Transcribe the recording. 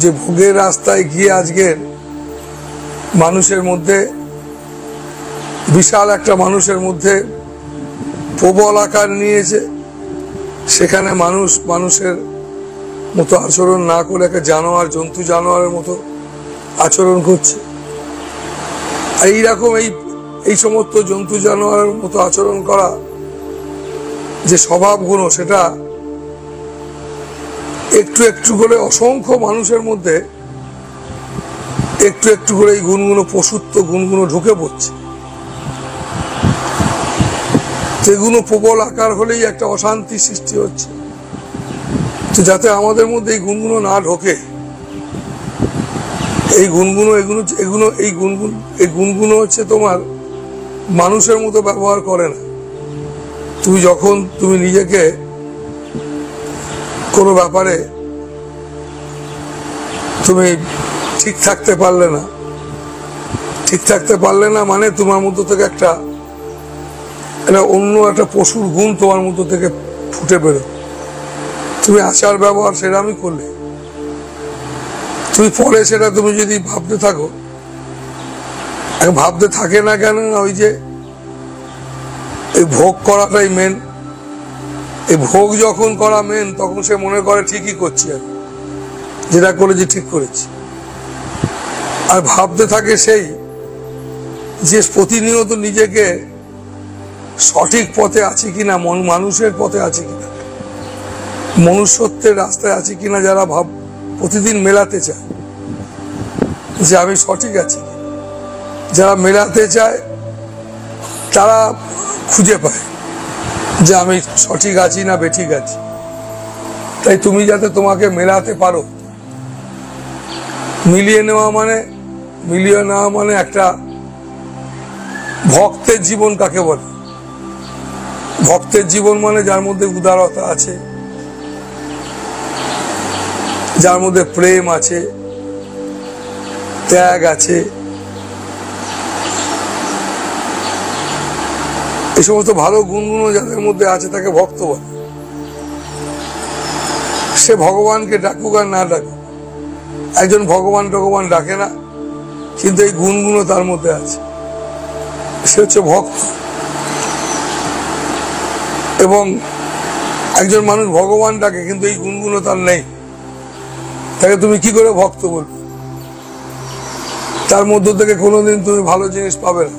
যে ভোগের রাস্তায় গিয়ে আজকের মানুষের মধ্যে বিশাল একটা মানুষের মধ্যে প্রবল আকার নিয়েছে, সেখানে মানুষ মানুষের মতো আচরণ না করে একটা জানোয়ার, জন্তু জানোয়ারের মতো আচরণ করছে। এইরকম এই সমস্ত জন্তু জানোয়ারের মতো আচরণ করা যে স্বভাব গুণ, সেটা একটু একটু করে অসংখ্য মানুষের মধ্যে একটু একটু করে এই গুণগুলো, পশুত্ব গুণগুলো ঢুকে পড়ছে। যেগুলো প্রবল আকার হলেই একটা অশান্তি সৃষ্টি হচ্ছে। তো যাতে আমাদের মধ্যে এই গুণগুলো না ঢোকে, এই গুণগুলো এই গুণগুলো হচ্ছে তোমার মানুষের মতো ব্যবহার করে না। তুমি যখন তুমি নিজেকে কোনো ব্যাপারে তুমি ঠিক থাকতে পারলে না, মানে তোমার মধ্য থেকে একটা অন্য একটা পশুর গুণ তোমার মধ্য থেকে ফুটে বেরো। তুমি আচার ব্যবহার সেরকমই করলে, তুমি পরে সেটা তুমি যদি ভাবতে থাকো, ভাবতে থাকে না কেন, ওই যে এই ভোগ করাটাই মেন। এই ভোগ যখন করা মেন, তখন সে মনে করে ঠিকই করছি, আমি যেটা করেছি ঠিক করেছি। আর ভাবতে থাকে সেই যে প্রতিনিয়ত নিজেকে সঠিক পথে আছে কিনা, মানুষের পথে আছে কিনা, মনুষ্যত্বের রাস্তায় আছে কিনা, যারা প্রতিদিন মেলাতে চায় যে আমি সঠিক আছি। যারা মেলাতে চায় তারা খুঁজে পায় যে আমি সঠিক আছি না বেঠিক আছি। তাই তুমি যাতে তোমাকে মেলাতে পারো, মিলিয়ে নেওয়া মানে একটা ভক্তের জীবন কাকে বলে? ভক্তের জীবন মানে যার মধ্যে উদারতা আছে, যার মধ্যে প্রেম আছে, ত্যাগ আছে। এই সমস্ত ভালো গুণগুলো যাদের মধ্যে আছে তাকে ভক্ত বলে। সে ভগবানকে ডাকুক আর না ডাকুক, একজন ভগবান ডাকে না, কিন্তু এই গুণগুলো তার মধ্যে আছে, সে হচ্ছে ভক্ত। এবং একজন মানুষ ভগবান ডাকে কিন্তু এই গুণগুলো তার নেই, তাকে তুমি কি করে ভক্ত বলবে? তার মধ্য থেকে কোনোদিন তুমি ভালো জিনিস পাবে না।